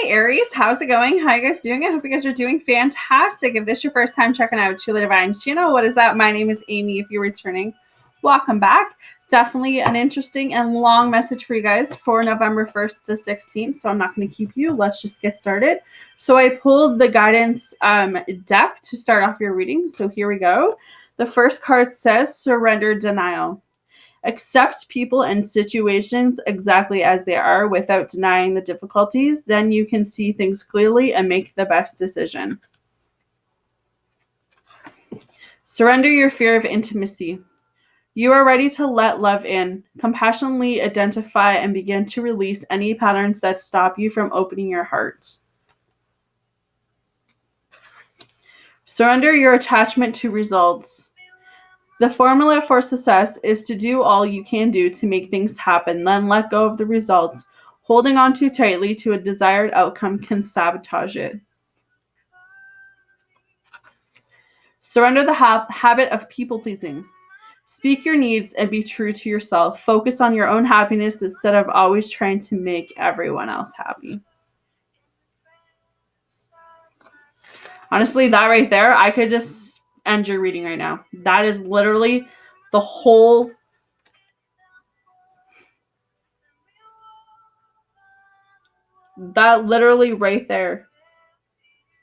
Hey Aries, how's it going? How you guys doing? I hope you guys are doing fantastic. If this is your first time checking out Truly Divine's channel, what is that? My name is Amy. If you're returning, welcome back. Definitely an interesting and long message for you guys for November 1st to the 16th. So I'm not going to keep you. Let's just get started. So I pulled the guidance deck to start off your reading. So here we go. The first card says surrender denial. Accept people and situations exactly as they are without denying the difficulties. Then you can see things clearly and make the best decision. Surrender your fear of intimacy. You are ready to let love in. Compassionately identify and begin to release any patterns that stop you from opening your heart. Surrender your attachment to results. The formula for success is to do all you can do to make things happen, then let go of the results. Holding on too tightly to a desired outcome can sabotage it. Surrender the habit of people-pleasing. Speak your needs and be true to yourself. Focus on your own happiness instead of always trying to make everyone else happy. Honestly, that right there, I could just end your reading right now. That is literally the whole... That literally right there.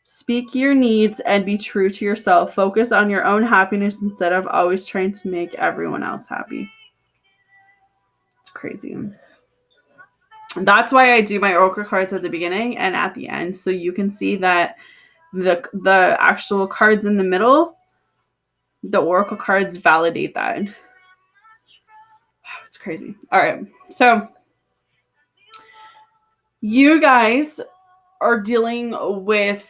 Speak your needs and be true to yourself. Focus on your own happiness instead of always trying to make everyone else happy. It's crazy. That's why I do my oracle cards at the beginning and at the end, so you can see that the actual cards in the middle, the oracle cards validate that. Wow, it's crazy. All right, so you guys are dealing with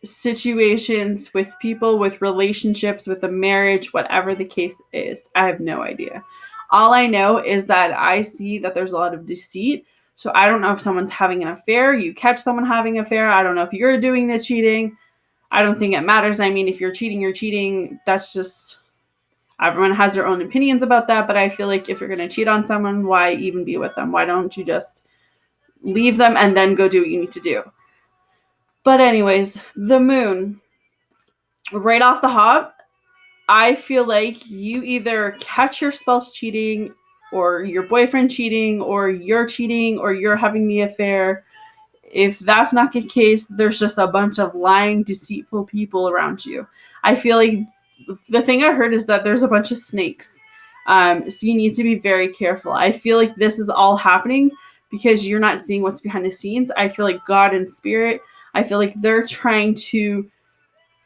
situations, with people, with relationships, with a marriage, whatever the case is. I have no idea. All I know is that I see that there's a lot of deceit. So I don't know if someone's having an affair. You catch someone having an affair. I don't know if you're doing the cheating. I don't think it matters. I mean, if you're cheating, you're cheating. That's just, everyone has their own opinions about that. But I feel like if you're going to cheat on someone, why even be with them? Why don't you just leave them and then go do what you need to do? But anyways, the moon, right off the hop, I feel like you either catch your spouse cheating or your boyfriend cheating or you're having the affair. If that's not the case, there's just a bunch of lying, deceitful people around you. I feel like the thing I heard is that there's a bunch of snakes. So you need to be very careful. I feel like this is all happening because you're not seeing what's behind the scenes. I feel like God and Spirit, I feel like they're trying to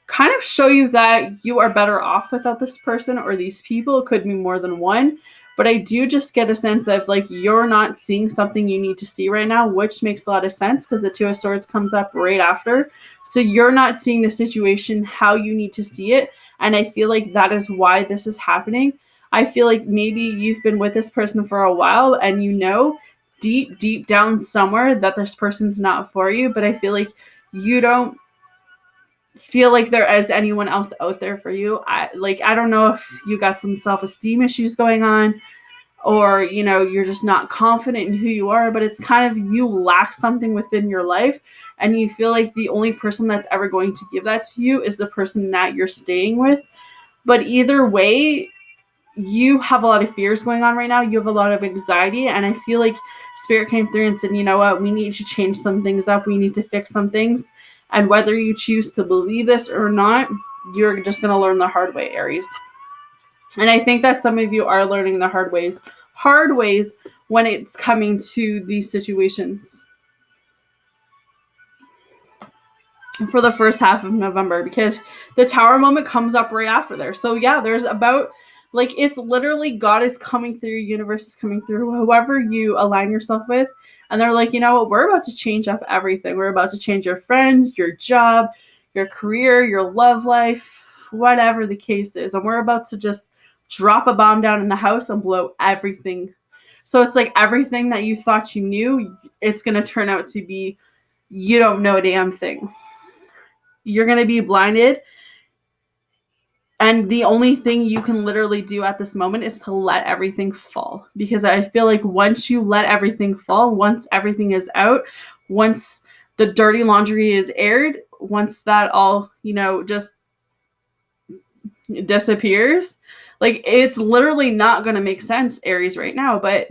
kind of show you that you are better off without this person or these people. It could be more than one. But I do just get a sense of like you're not seeing something you need to see right now, which makes a lot of sense because the Two of Swords comes up right after. So you're not seeing the situation how you need to see it. And I feel like that is why this is happening. I feel like maybe you've been with this person for a while and you know deep down somewhere that this person's not for you. But I feel like you don't feel like there is anyone else out there for you. I don't know if you got some self-esteem issues going on or, you know, you're just not confident in who you are, but it's kind of you lack something within your life and you feel like the only person that's ever going to give that to you is the person that you're staying with. But either way, you have a lot of fears going on right now. You have a lot of anxiety. And I feel like Spirit came through and said, you know what, we need to change some things up. We need to fix some things. And whether you choose to believe this or not, you're just going to learn the hard way, Aries. And I think that some of you are learning the hard ways when it's coming to these situations for the first half of November, because the Tower moment comes up right after there. So yeah, there's about, like, it's literally God is coming through, universe is coming through, whoever you align yourself with. And they're like, you know what, we're about to change up everything. We're about to change your friends, your job, your career, your love life, whatever the case is. And we're about to just drop a bomb down in the house and blow everything. So it's like everything that you thought you knew, it's going to turn out to be, you don't know a damn thing. You're going to be blinded. And the only thing you can literally do at this moment is to let everything fall. Because I feel like once you let everything fall, once everything is out, once the dirty laundry is aired, once that all, just disappears, like, it's literally not going to make sense, Aries, right now. But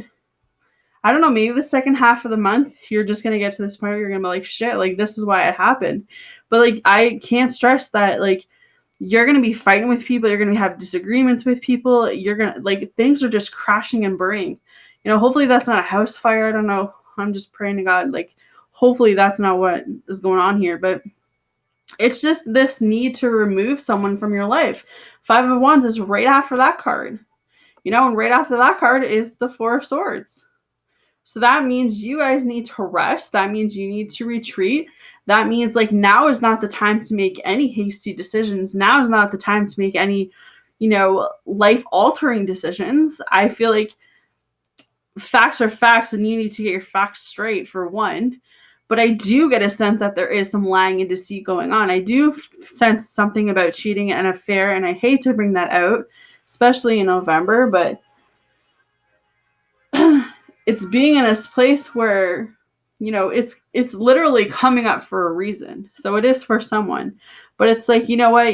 I don't know, maybe the second half of the month, you're just going to get to this point where you're going to be like, shit, like, this is why it happened. But, like, I can't stress that, like, you're going to be fighting with people. You're going to have disagreements with people. You're going to, like, things are just crashing and burning. Hopefully that's not a house fire. I don't know. I'm just praying to God. Like, hopefully that's not what is going on here. But it's just this need to remove someone from your life. 5 of Wands is right after that card. And right after that card is the 4 of Swords. So that means you guys need to rest. That means you need to retreat. That means, like, now is not the time to make any hasty decisions. Now is not the time to make any, life-altering decisions. I feel like facts are facts, and you need to get your facts straight, for one. But I do get a sense that there is some lying and deceit going on. I do sense something about cheating and affair, and I hate to bring that out, especially in November, but it's being in this place where, it's literally coming up for a reason. So it is for someone. But it's like, you know what?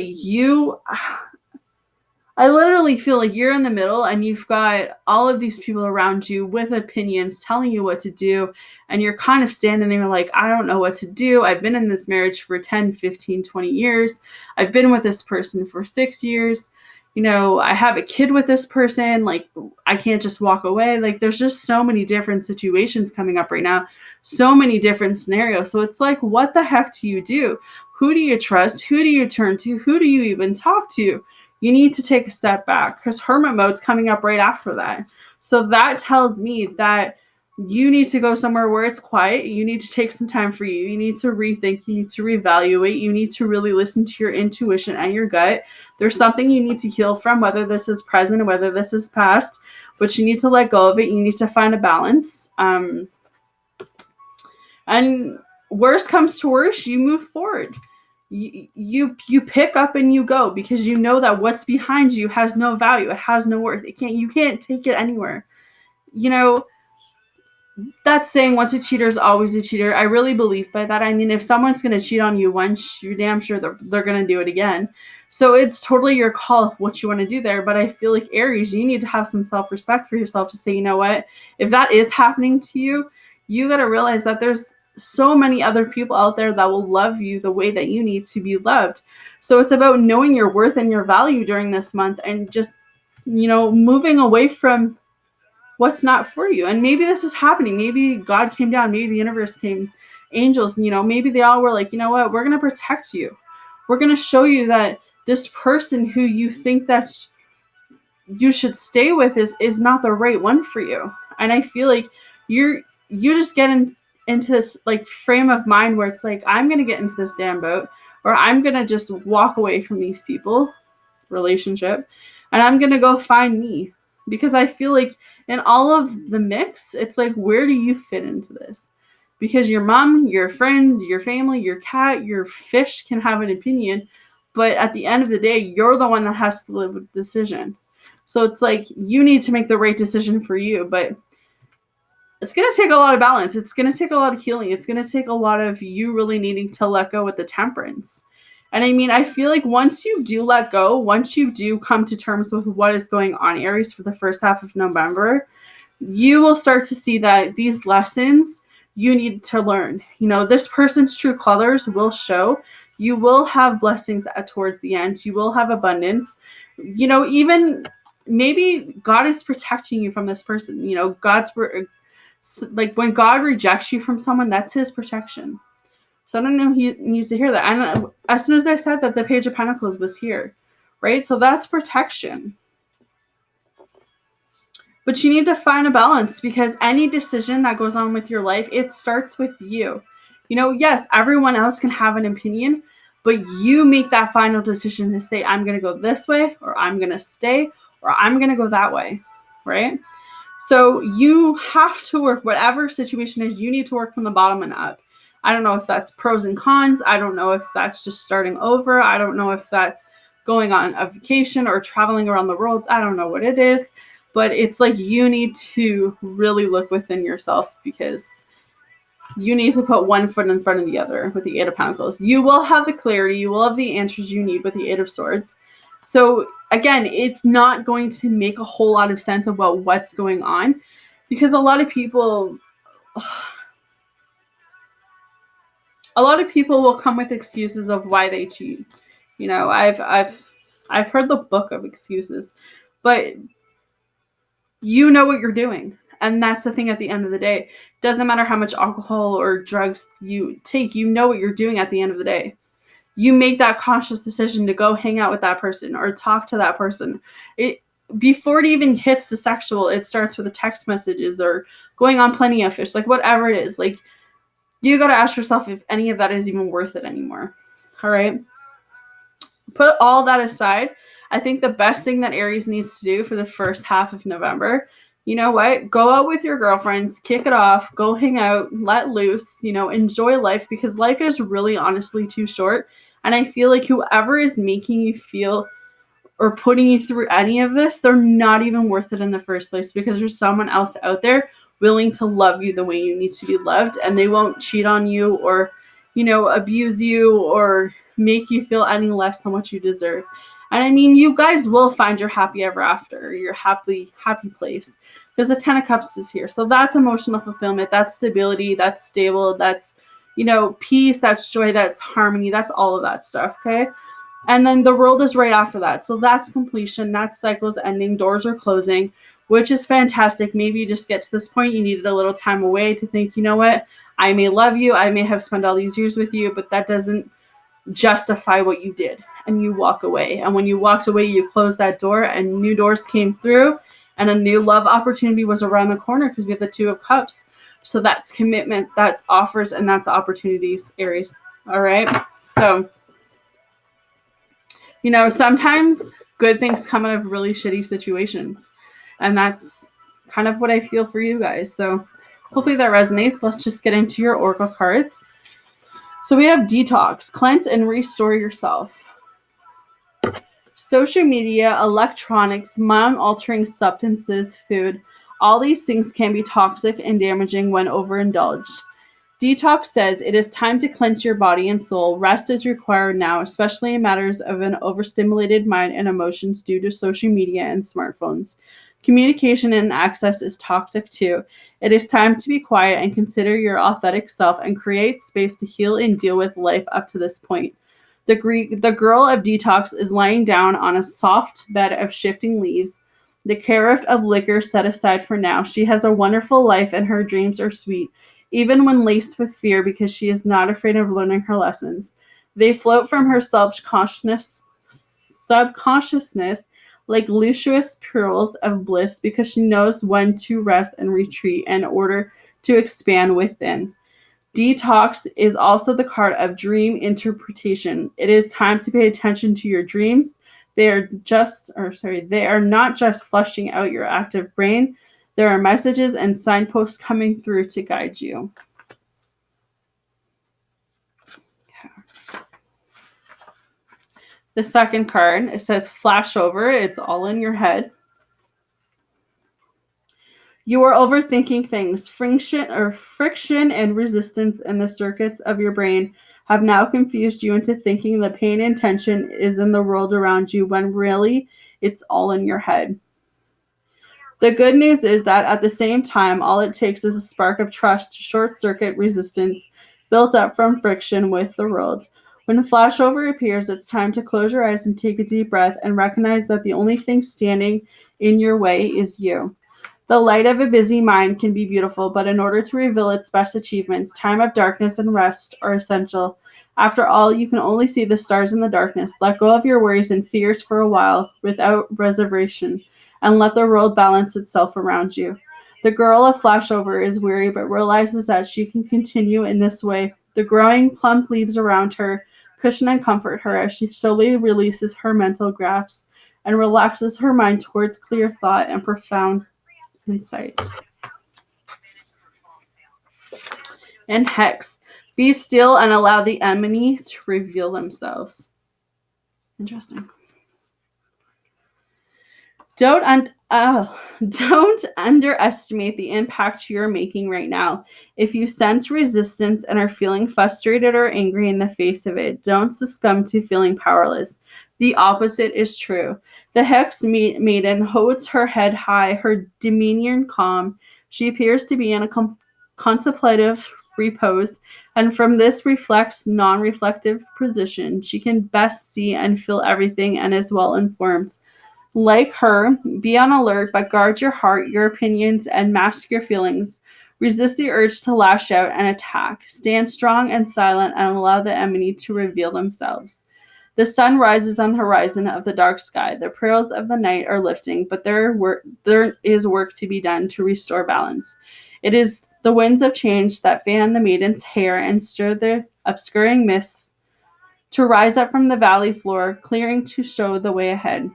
I literally feel like you're in the middle, and you've got all of these people around you with opinions telling you what to do. And you're kind of standing there like, I don't know what to do. I've been in this marriage for 10, 15, 20 years. I've been with this person for 6 years. I have a kid with this person. Like, I can't just walk away. Like, there's just so many different situations coming up right now. So many different scenarios. So it's like, what the heck do you do? Who do you trust? Who do you turn to? Who do you even talk to? You need to take a step back, because Hermit mode's coming up right after that. So that tells me that you need to go somewhere where it's quiet. You need to take some time for you. You need to rethink. You need to reevaluate. You need to really listen to your intuition and your gut. There's something you need to heal from, whether this is present or whether this is past, but you need to let go of it. You need to find a balance. And worst comes to worst, you move forward. You pick up and you go, because you know that what's behind you has no value. It has no worth. You can't take it anywhere. That saying, once a cheater is always a cheater, I really believe by that. I mean, if someone's going to cheat on you once, you're damn sure they're going to do it again. So it's totally your call what you want to do there. But I feel like, Aries, you need to have some self-respect for yourself to say, you know what, if that is happening to you, you got to realize that there's so many other people out there that will love you the way that you need to be loved. So it's about knowing your worth and your value during this month, and just, moving away from what's not for you. And maybe this is happening. Maybe God came down. Maybe the universe came, angels, maybe they all were like, you know what, we're going to protect you. We're going to show you that this person who you think that you should stay with is not the right one for you. And I feel like you just get into this, like, frame of mind where it's like, I'm going to get into this damn boat, or I'm going to just walk away from these people, relationship, and I'm going to go find me. Because I feel like in all of the mix, it's like, where do you fit into this? Because your mom, your friends, your family, your cat, your fish can have an opinion, but at the end of the day, you're the one that has to live with the decision. So it's like, you need to make the right decision for you, but it's going to take a lot of balance. It's going to take a lot of healing. It's going to take a lot of you really needing to let go with the Temperance. And I mean, I feel like once you do let go, once you do come to terms with what is going on, Aries, for the first half of November, you will start to see that these lessons you need to learn. This person's true colors will show. You will have blessings towards the end. You will have abundance. Even maybe God is protecting you from this person. God's, like, when God rejects you from someone, that's his protection. So I don't know, he needs to hear that. And as soon as I said that, the Page of Pentacles was here, right? So that's protection. But you need to find a balance, because any decision that goes on with your life, it starts with you. Yes, everyone else can have an opinion, but you make that final decision to say, I'm going to go this way, or I'm going to stay, or I'm going to go that way, right? So you have to work, whatever situation is, you need to work from the bottom and up. I don't know if that's pros and cons. I don't know if that's just starting over. I don't know if that's going on a vacation or traveling around the world. I don't know what it is, but it's like, you need to really look within yourself, because You need to put one foot in front of the other with the Eight of Pentacles. You will have the clarity. You will have the answers you need with the Eight of Swords. So again, it's not going to make a whole lot of sense about what's going on, because a lot of people will come with excuses of why they cheat. You know, I've heard the book of excuses, but you know what you're doing. And that's the thing at the end of the day. Doesn't matter how much alcohol or drugs you take, you know what you're doing at the end of the day. You make that conscious decision to go hang out with that person or talk to that person. Before it even hits the sexual, it starts with the text messages or going on Plenty of Fish, like whatever it is. Like, you got to ask yourself if any of that is even worth it anymore. All right. Put all that aside. I think the best thing that Aries needs to do for the first half of November, you know what? Go out with your girlfriends, kick it off, go hang out, let loose, enjoy life, because life is really honestly too short. And I feel like whoever is making you feel or putting you through any of this, they're not even worth it in the first place, because there's someone else out there willing to love you the way you need to be loved, and they won't cheat on you or, abuse you or make you feel any less than what you deserve. And I mean, you guys will find your happy ever after, your happy place, because the 10 of Cups is here. So that's emotional fulfillment, that's stability, that's stable, that's, peace, that's joy, that's harmony, that's all of that stuff, okay? And then the world is right after that. So that's completion. That's cycles ending. Doors are closing, which is fantastic. Maybe you just get to this point. You needed a little time away to think, you know what? I may love you. I may have spent all these years with you, but that doesn't justify what you did. And you walk away. And when you walked away, you closed that door and new doors came through and a new love opportunity was around the corner, because we have the Two of Cups. So that's commitment, that's offers, and that's opportunities, Aries. All right. So, sometimes good things come out of really shitty situations. And that's kind of what I feel for you guys. So hopefully that resonates. Let's just get into your oracle cards. So we have detox, cleanse and restore yourself. Social media, electronics, mind-altering substances, food, all these things can be toxic and damaging when overindulged. Detox says it is time to cleanse your body and soul. Rest is required now, especially in matters of an overstimulated mind and emotions due to social media and smartphones. Communication and access is toxic too. It is time to be quiet and consider your authentic self and create space to heal and deal with life up to this point. The girl of detox is lying down on a soft bed of shifting leaves, the carafe of liquor set aside for now. She has a wonderful life and her dreams are sweet, even when laced with fear, because she is not afraid of learning her lessons. They float from her subconsciousness like luscious pearls of bliss, because she knows when to rest and retreat in order to expand within. Detox is also the card of dream interpretation. It is time to pay attention to your dreams. They are not just flushing out your active brain. There are messages and signposts coming through to guide you. The second card, it says flash over. It's all in your head. You are overthinking things. Friction and resistance in the circuits of your brain have now confused you into thinking the pain and tension is in the world around you, when really it's all in your head. The good news is that at the same time, all it takes is a spark of trust to short-circuit resistance built up from friction with the world. When a flashover appears, it's time to close your eyes and take a deep breath and recognize that the only thing standing in your way is you. The light of a busy mind can be beautiful, but in order to reveal its best achievements, time of darkness and rest are essential. After all, you can only see the stars in the darkness. Let go of your worries and fears for a while without reservation, and let the world balance itself around you. The girl of flashover is weary, but realizes that she can continue in this way. The growing plump leaves around her cushion and comfort her as she slowly releases her mental grasp and relaxes her mind towards clear thought and profound insight. And Hex, be still and allow the enemy to reveal themselves. Interesting. Don't underestimate the impact you're making right now. If you sense resistance and are feeling frustrated or angry in the face of it, don't succumb to feeling powerless. The opposite is true. The Hex maiden holds her head high, her demeanor calm. She appears to be in a contemplative repose, and from this reflects non-reflective position, she can best see and feel everything and is well informed. Like her, be on alert, but guard your heart, your opinions, and mask your feelings. Resist the urge to lash out and attack. Stand strong and silent and allow the enemy to reveal themselves. The sun rises on the horizon of the dark sky. The perils of the night are lifting, but there is work to be done to restore balance. It is the winds of change that fan the maiden's hair and stir the obscuring mists to rise up from the valley floor, clearing to show the way ahead.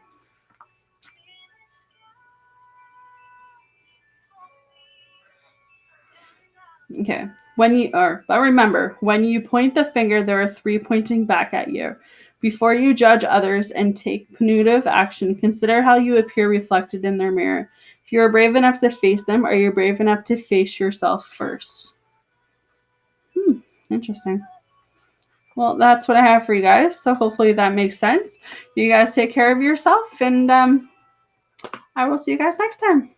Okay. But remember, when you point the finger, there are three pointing back at you. Before you judge others and take punitive action, consider how you appear reflected in their mirror. If you are brave enough to face them, are you brave enough to face yourself first? Interesting. Well, that's what I have for you guys. So hopefully that makes sense. You guys take care of yourself, and I will see you guys next time.